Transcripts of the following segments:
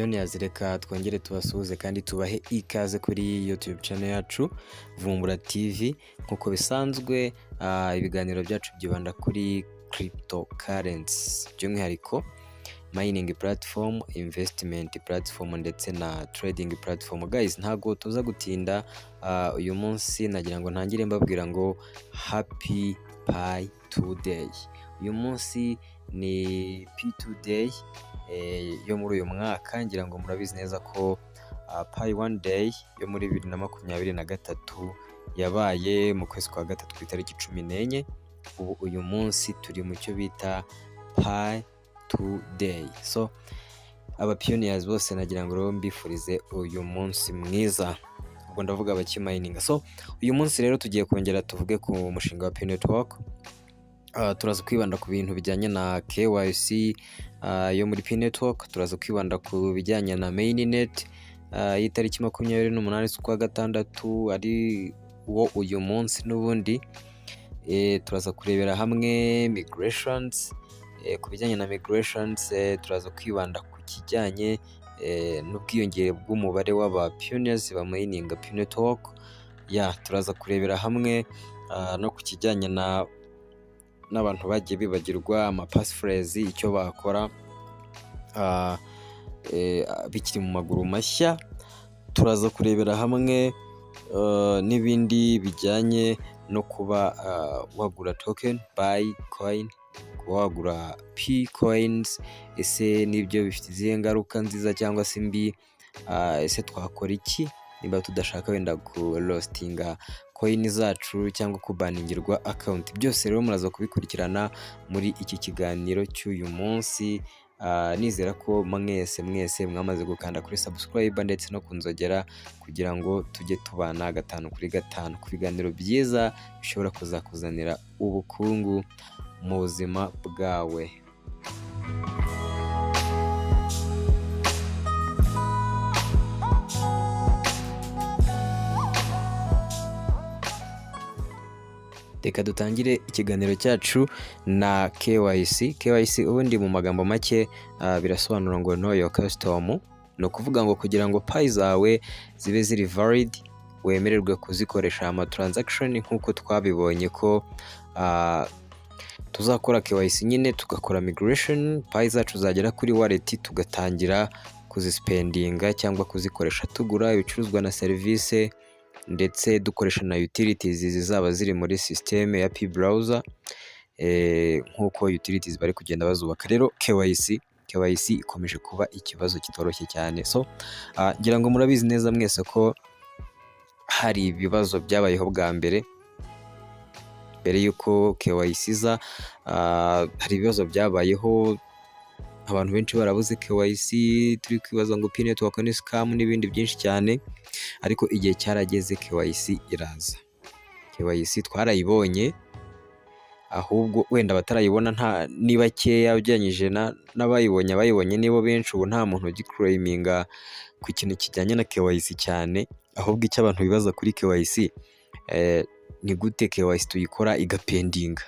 pioneers, reka twongere tubasuhuze kandi tubahe ikaze kuri YouTube channel yacu Vumbura TV. Nkuko bisanzwe ibiganiro byacu byibanda kuri cryptocurrency, by'umwihariko mining platform, investment platform ndetse na trading platform. Guys, ntago tuza gutinda uyu munsi nagira ngo ntangire mbabwira ngo happy Pi today. Uyu munsi ni P2 day yo muri uyu mwaka, ngira ngo murabizi neza ko Pi 1 day yo muri 2023 yabaye mu kwezi kwa gatatu ku itariki 14. Ubu uyu munsi turi mu cyo bita Pi 2 day. So aba pioneers bose nagira ngo mbifurize uyu munsi mwiza, ubwo ndavuga abakimayininga. So uyu munsi rero tugiye kongera tuvuge ku mushinga wa Pi Network. Turaza kwibanda ku bintu bijyanye na KYC yo muri Pi Network. Turaza kwibanda ku bijyanye na mainnet y'itariki 28 z'ukwa gatandatu ari wo uyu munsi n'ubundi. Turaza kurebera hamwe migrations. Ku bijyanye na migrations turaza kwibanda ku kijyanye n'ubwiyongere bw'umubare w'aba pioneers ba mining Pi Network. Turaza kurebera hamwe no ku kijyanye n'abantu bagiye bibagirwa ama passphrase, icyo bakora bikiri mu maguru mashya. Turaza kurebera hamwe n'ibindi bijyanye no kuba wagura token buy coin, wagura P coins. Ese nibyo bifite izihe ngaruka nziza cyangwa se mbi? Ese twakora iki niba tudashaka wenda ku lostinga coin zacu cyangwa kubaningirwa account? Byose rero muraza kubikurikirana muri iki kiganiro cy'uyu munsi. Nizera ko mwese mwamaze gukanda kuri subscribe ndetse no kunzogera kugira ngo tujye tubana 5 kuri 5 ku biganiro byiza bishobora kuzakuzanira ubukungu mu buzima bwawe. Reka dutangire ikiganiro cyacu na KYC. KYC ubundi mu magambo make birasobanura ngo know your customer. No kuvuga ngo kugira ngo Pi zawe zibe ziri valid, wemererwe kuzikoresha ama transaction nkuko twabibonye ko tuzakora KYC nyine tugakora migration, Pi zacu zagera kuri wallet tugatangira kuzispendinga cyangwa kuzikoresha tugura ibicuruzwa na service, ndetse dukoresha na utilities zizaba ziri muri system ya Pi browser nkuko utilities bari kugenda bazubaka. Rero KYC ikomeje kuba ikibazo kitoroshye cyane. So ngira ngo murabizi neza mwese ko hari ibibazo byabayeho bwa mbere yuko KYC za hari ibibazo byabayeho, abantu benshi barabuze KYC, turi kwibaza ngo Pi Network ni scam n'ibindi byinshi cyane, ariko igihe cyarageze KYC iraza. KYC twarayibonye, ahubwo wenda batarayibona ni bakeya ugereranyije n'abayibonye nibo benshi. Ubu nta muntu ugiclaiminga ku kintu kijyanye na KYC cyane, ahubwo icyo abantu bibaza kuri KYC ni gute KYC tuyikora igapendinga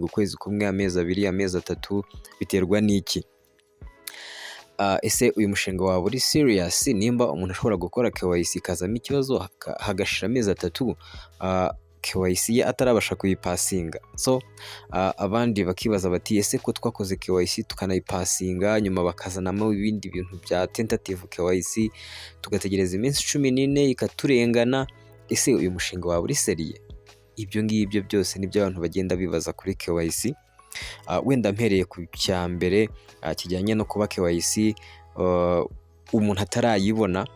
ukwezi kumwe, amezi 2, amezi 3, biterwa n'iki? Ese uyu mushinga waba uri serious? Nimba umuntu ashobora gukora KYC kazamo ikibazo hagashira amezi 3 KYC ye atarabasha kuyipasinga. So abandi bakibaza bati ese ko twakoze KYC tukanayipasinga nyuma bakazanamo ibindi bintu bya tentative KYC tugategereza iminsi 14 ikaturengana, ese uyu mushinga waba uri seriye? Ibyo ngibyo byose nibyo abantu bagenda bibaza kuri KYC. Wenda mpereye ku cyambere kijyanye no kuba KYC umuntu atarayibona,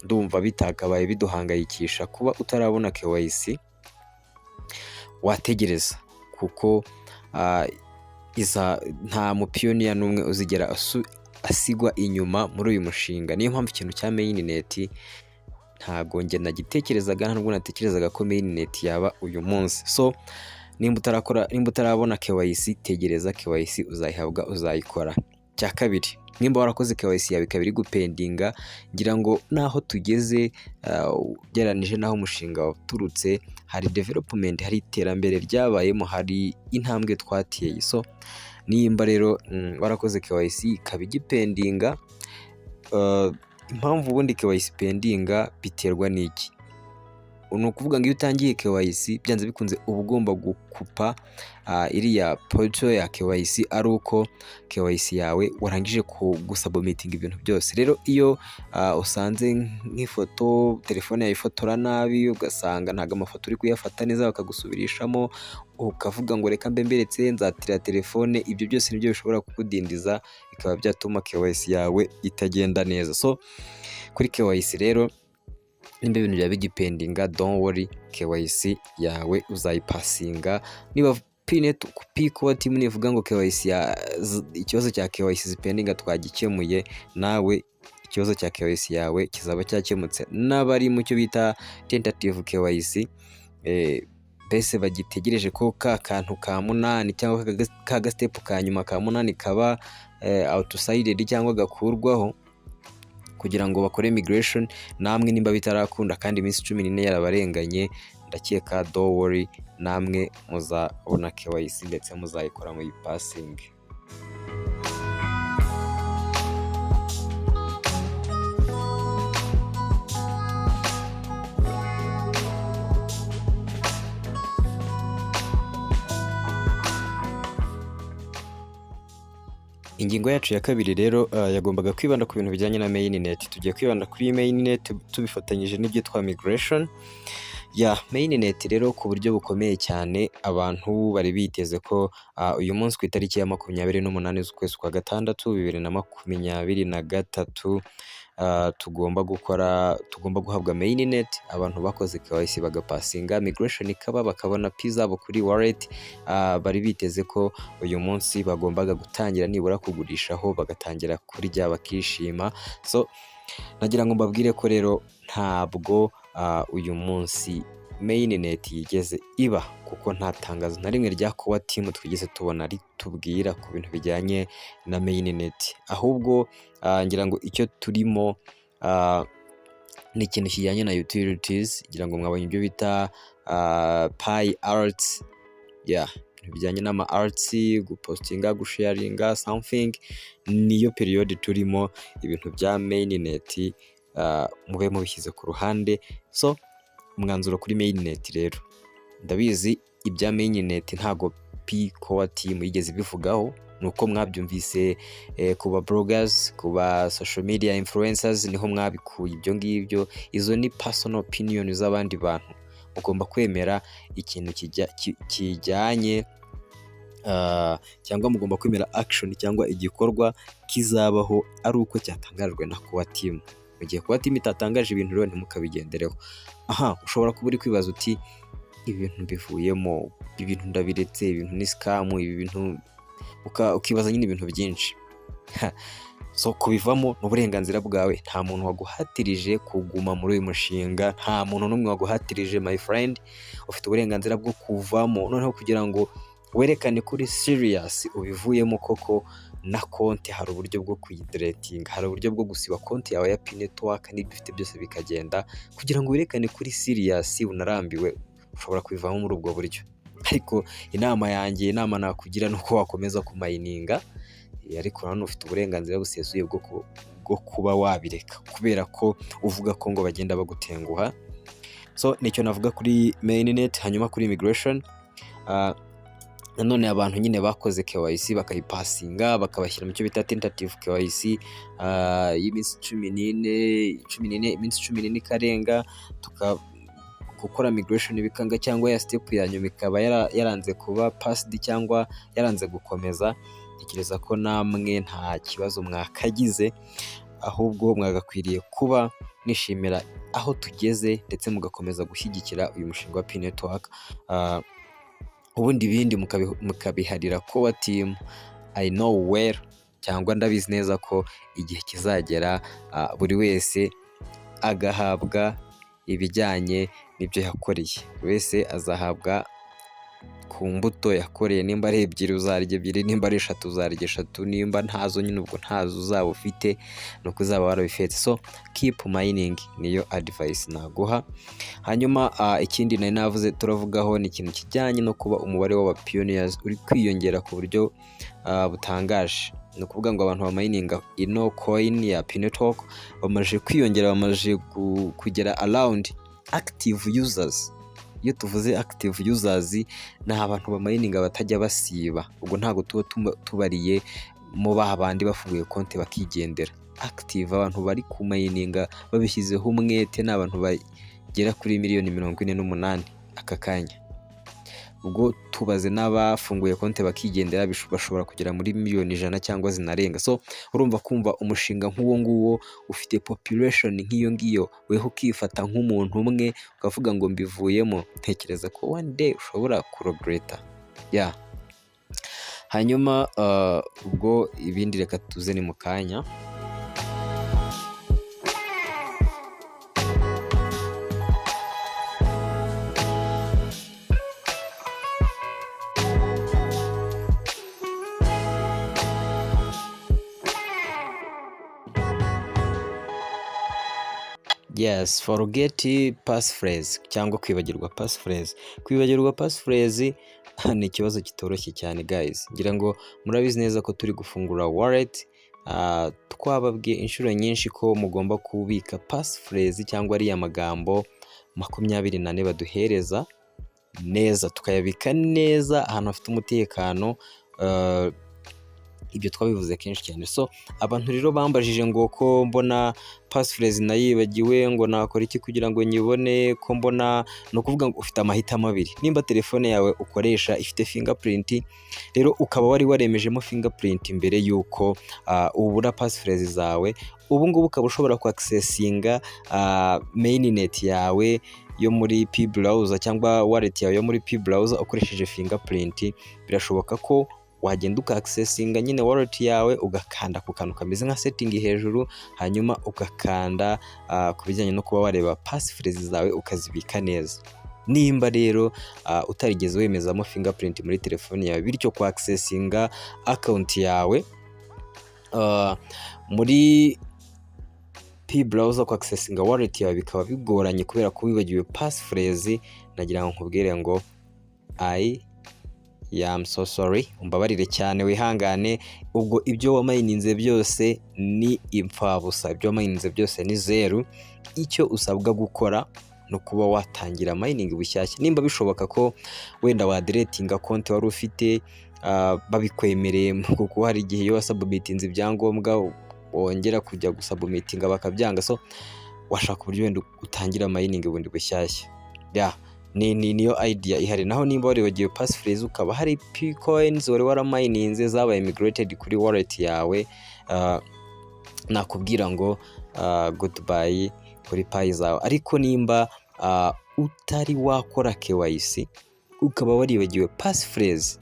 ndumva bitakabaye biduhangayikisha. Kuba utarabona KYC wategereza, kuko nta mupioneer n'umwe uzigera asigwa inyuma muri uyu mushinga. Niyo mpamvu ikintu cya mainnet ntago nge nagitekerezaga, ntabwo natekerezaga ko mainnet yaba uyu munsi. So nimba utarabona KYC, tegereza KYC uzayihabwa, uzayikora. Cya kabiri, nimba warakoze KYC yawe ikaba iri gupendinga, ngira ngo naho tugeze ugereranije naho umushinga waturutse, hari development, hari iterambere ryabayemo, hari intambwe twateye. So nimba rero warakoze KYC ikaba igipendinga, impamvu ubundi KYC pendinga biterwa n'iki? Ni ukuvuga ngo iyo utangiye KYC byanze bikunze uba ugomba gukupa iriya poto ya KYC ari uko KYC yawe warangije gusabomitinga ibintu byose. Rero iyo usanze nk'ifoto telefone yawe ifotora nabi, ugasanga ntabwo amafoto uri kuyafata neza bakagusubirishamo, ukavuga ngo reka mbe mberetse nzatira telefone, ibyo byose nibyo bishobora kukudindiza bikaba byatuma KYC yawe itagenda neza. So kuri KYC rero nimba ibintu byaba bigipendinga, don't worry, KYC yawe uzayipasinga. Niba kuba team nivuga ngo KYC ikibazo cya KYC zipendinga twagikemuye, nawe ikibazo cya KYC yawe kizaba cyakemutse. N'abari mu cyo bita tentative KYC bese bagitegereje ko ka kantu ka munani cyangwa ka step ka nyuma ka munani kaba outside cyangwa gakurwaho kugira ngo bakore migration, namwe nimba bitarakunda kandi iminsi 14 yarabarenganye, ndakeka don't worry, namwe muzabona KYC ndetse muzayikora mu passing. Ingingo yacu ya kabiri rero yagombaga kwibanda ku bintu bijyanye na mainnet. Tugiye kwibanda kuri mainnet tubifatanyije n'ibyitwa migration. Mainnet rero ku buryo bukomeye cyane, abantu bari biteze ko uyu munsi ku itariki ya 28 z'ukwezi kwa gatandatu 2023 tugomba guhabwa mainnet. Abantu bakoze KYC bagapasinga migration ikaba bakabona zabo kuri wallet. Bari biteze ko uyu munsi bagombaga gutangira nibura kugurishaho, bagatangira kurya bakishima. So nagira ngo mbabwire ko rero ntabwo uyu munsi mainnet yigeze iba, kuko nta tangazo na rimwe rya kuba team twigeze tubona ritubwira ku bintu bijyanye na mainnet. Ahubwo ngira ngo icyo turimo ni ikintu kijyanye na utilities. Ngira ngo mwabonye ibyo bita Pi arts, bijyanye n'ama arts, gupostinga, gusharinga something. Niyo period turimo, ibintu bya mainnet mube mubishyize ku ruhande. So umwanzuro kuri mainnet rero, ndabizi ibya mainnet ntago core team yigeze bivugaho, nuko mwabyumvise kuba bloggers, kuba social media influencers, niho mwabikuye ibyo ngibyo. Izo ni personal opinion z'abandi bantu. Ugomba kwemera ikintu kijyanye cyangwa mugomba kwemera action cyangwa igikorwa kizabaho ari uko cyatangajwe na core team. Mu gihe core team itatangaje ibintu rero ntimukabigendereho. Ushobora kuba uri kwibaza uti ibintu bivuyemo, ibintu ndabiretse, ibintu ni scam, ibi bintu ukibaza nyine ibintu byinshi. So kubivamo n'uburenganzira bwawe, nta muntu waguhatirije kuguma muri uyu mushinga, nta muntu n'umwe waguhatirije my friend. Ufite uburenganzira bwo kuvamo, noneho kugira ngo werekane kuri serious ubivuyemo koko, na konti hari uburyo bwo kuyideleting, hari uburyo bwo gusiba konti yawe ya Pi network n'ibyo ufite byose bikagenda, kugira ngo werekane kuri serious unarambiwe. Ushobora kubivamo muri ubwo buryo. Ariko inama nakugira nuko wakomeza kumayininga, ariko hano ufite uburenganzira busesuye bwo kuba wabireka, kubera ko uvuga ko ngo bagenda bagutenguha. So nicyo navuga kuri mainnet. Hanyuma kuri migration, nanone abantu nyine bakoze KYC bakayipasinga, bakabashyira mu cyo bita tentative KYC y'iminsi 14 iminsi 14 ikarenga, gukora migration bikanga, cyangwa ya step ya nyuma ikaba yaranze kuba passed cyangwa yaranze gukomeza. Tekereza ko namwe nta kibazo mwakagize, ahubwo mwagakwiriye kuba nishimira aho tugeze ndetse mugakomeza gushyigikira uyu mushinga wa Pi network. Ubundi bindi mukabiharira core team. I know well, cyangwa ndabizi neza ko igihe kizagera buri wese agahabwa ibijyanye n'ibyo yakoreye. Wese azahabwa ku mbuto yakoreye. Nimba ari 2 uzarya 2, nimba ari 3 uzarya 3, nimba ntazo nyine ubwo ntazo uzaba ufite nuko uzaba warabifite. So keep mining niyo advice naguha. Hanyuma ikindi nari navuze turavugaho ni ikintu kijyanye no kuba umubare w'aba pioneers uri kwiyongera ku buryo butangaje. ni ukuvuga ngo abantu bamayininga ino coin ya Pi network bamaze kwiyongera, bamaze kugera around active users. Iyo tuvuze active users ni abantu bamayininga batajya basiba, ubwo ntabwo tuba tubariye mu babandi bafunguye konti bakigendera. Active, abantu bari kumayininga babishyizeho umwete, ni abantu bagera kuri miliyoni 48 aka kanya. Ubwo tubaze n'abafunguye konti bakigendera bashobora kugera muri miliyoni 100 cyangwa zinarenga. So urumva kumva umushinga nk'uwo nguwo ufite population nk'iyo ngiyo, weho ukifata nk'umuntu umwe ukavuga ngo mbivuyemo, tekereza ko one day ushobora kuregreta. Hanyuma ubwo ibindi reka tuze ni mu kanya. Yes, forget passphrase cyangwa kwibagirwa passphrase. Kwibagirwa passphrase ni ikibazo kitoroshye cyane guys. Ngira ngo murabizi neza ko turi gufungura wallet, twababwiye inshuro nyinshi ko mugomba kubika passphrase cyangwa ari amagambo 24 baduhereza neza, tukayabika neza ahantu hafite umutekano. Ibyo twabivuze kenshi cyane. So abantu rero bambajije ngo ko mbona passphrase nayibagiwe, ngo nakora iki kugira ngo nyibone, ko mbona no kuvuga ngo ufite amahitamo abiri. Nimba telefone yawe ukoresha ifite fingerprint, rero ukaba wari waremejemo fingerprint mbere yuko ubura passphrase zawe, ubu ngubu ukaba ushobora ku accessinga mainnet yawe yo muri Pi browser cyangwa wallet yawe yo muri Pi browser ukoresheje fingerprint. Birashoboka ko wagenda uka accessinga nyine wallet yawe, ugakanda ku kantu kameze nka setting hejuru, hanyuma ugakanda ku bijyanye no kuba wareba passphrase zawe ukazibika neza. Nimba rero utarigeze wemezamo fingerprint muri telefone yawe, bityo ku accessinga account yawe muri Pi browser, ku accessinga wallet yawe bikaba bigoranye kubera ko wibagiwe passphrase, nagira ngo nkubwire ngo I'm so sorry, umbabarire cyane, wihangane. Ubwo ibyo wamayininze byose ni impfabusa, ibyo wamayininze byose ni zero. Icyo usabwa gukora no kuba watangira mining bushyashya. Nimba bishoboka ko wenda wa deletinga konti wari ufite, babikwemereye, kuko hari igihe yo submitinze ibyangombwa wongera kujya gusubmitinga bakabyanga. So washaka uburyo wenda utangira mining bundi bushyashya. Niyo idea ihari. Naho nimba wari wagiye passphrase ukaba hari Pi coins wari waramayininze zabaye migrated kuri wallet yawe, nakubwira ngo goodbye kuri Pi zawe. Ariko nimba utari wakora KYC ukaba waribagiwe passphrase,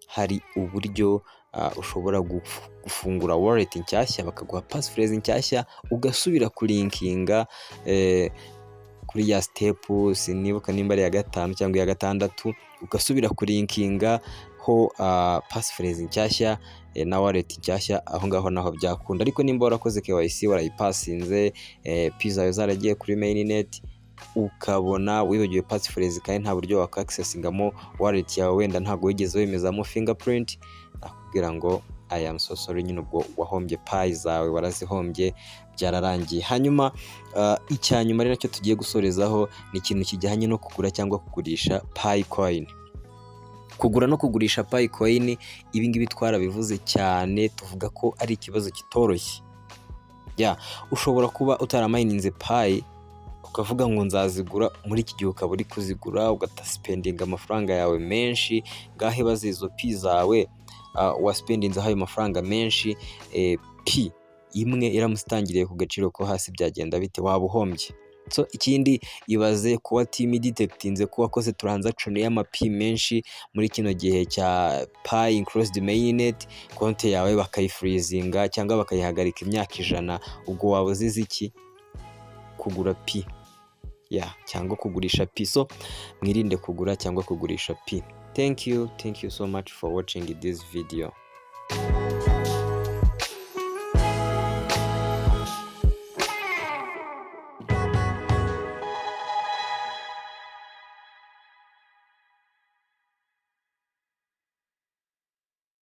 hari uburyo ushobora gufungura wallet nshyashya, bakaguha passphrase nshyashya, ugasubira kulinkinga kuri ya step, sinibuka nimba ari ya 5 cyangwa ya 6, ugasubira kulinkinga ho passphrase nshyashya na wallet nshyashya. Aho ngaho naho byakunda. Ariko nimba warakoze KYC warayipasinze, Pi zawe zaragiye kuri mainnet, ukabona wibagiwe passphrase kandi nta buryo waka accessingamo wallet yawe, wenda ntago wigeze wemezamo fingerprint, nakubwira ngo I am so sorry, nyine ubwo wahombye Pi zawe, warazihombye, byararangiye. Hanyuma icyanyuma rero cyo tugiye gusorezaho ni ikintu kijyanye no kugura cyangwa kugurisha Pi coin. Kugura no kugurisha Pi coin, ibi ngibi twarabivuze cyane, tuvuga ko ari ikibazo kitoroshye. Ushobora kuba utaramayininze Pi ukavuga ngo nzazigura, muri iki gihe ukaba uri kuzigura ugataspendinga amafaranga yawe menshi, ngahe bazizo Pi zawe waspendinze ayo mafaranga menshi, Pi imwe iramustangiriye ku gaciro ko hasi, byagenda bite? Wabuhombye. So ikindi ibaze kuba team detectinze ko wakoze transaction y'amapi menshi muri kino gihe cya Pi inclosed mainnet, konti yawe bakayifreezinga cyangwa bakayihagarika imyaka 100, ubwo wabuzize iki? Kugura Pi cyangwa kugurisha Pi. So mwirinde kugura cyangwa kugurisha Pi. Thank you so much for watching this video.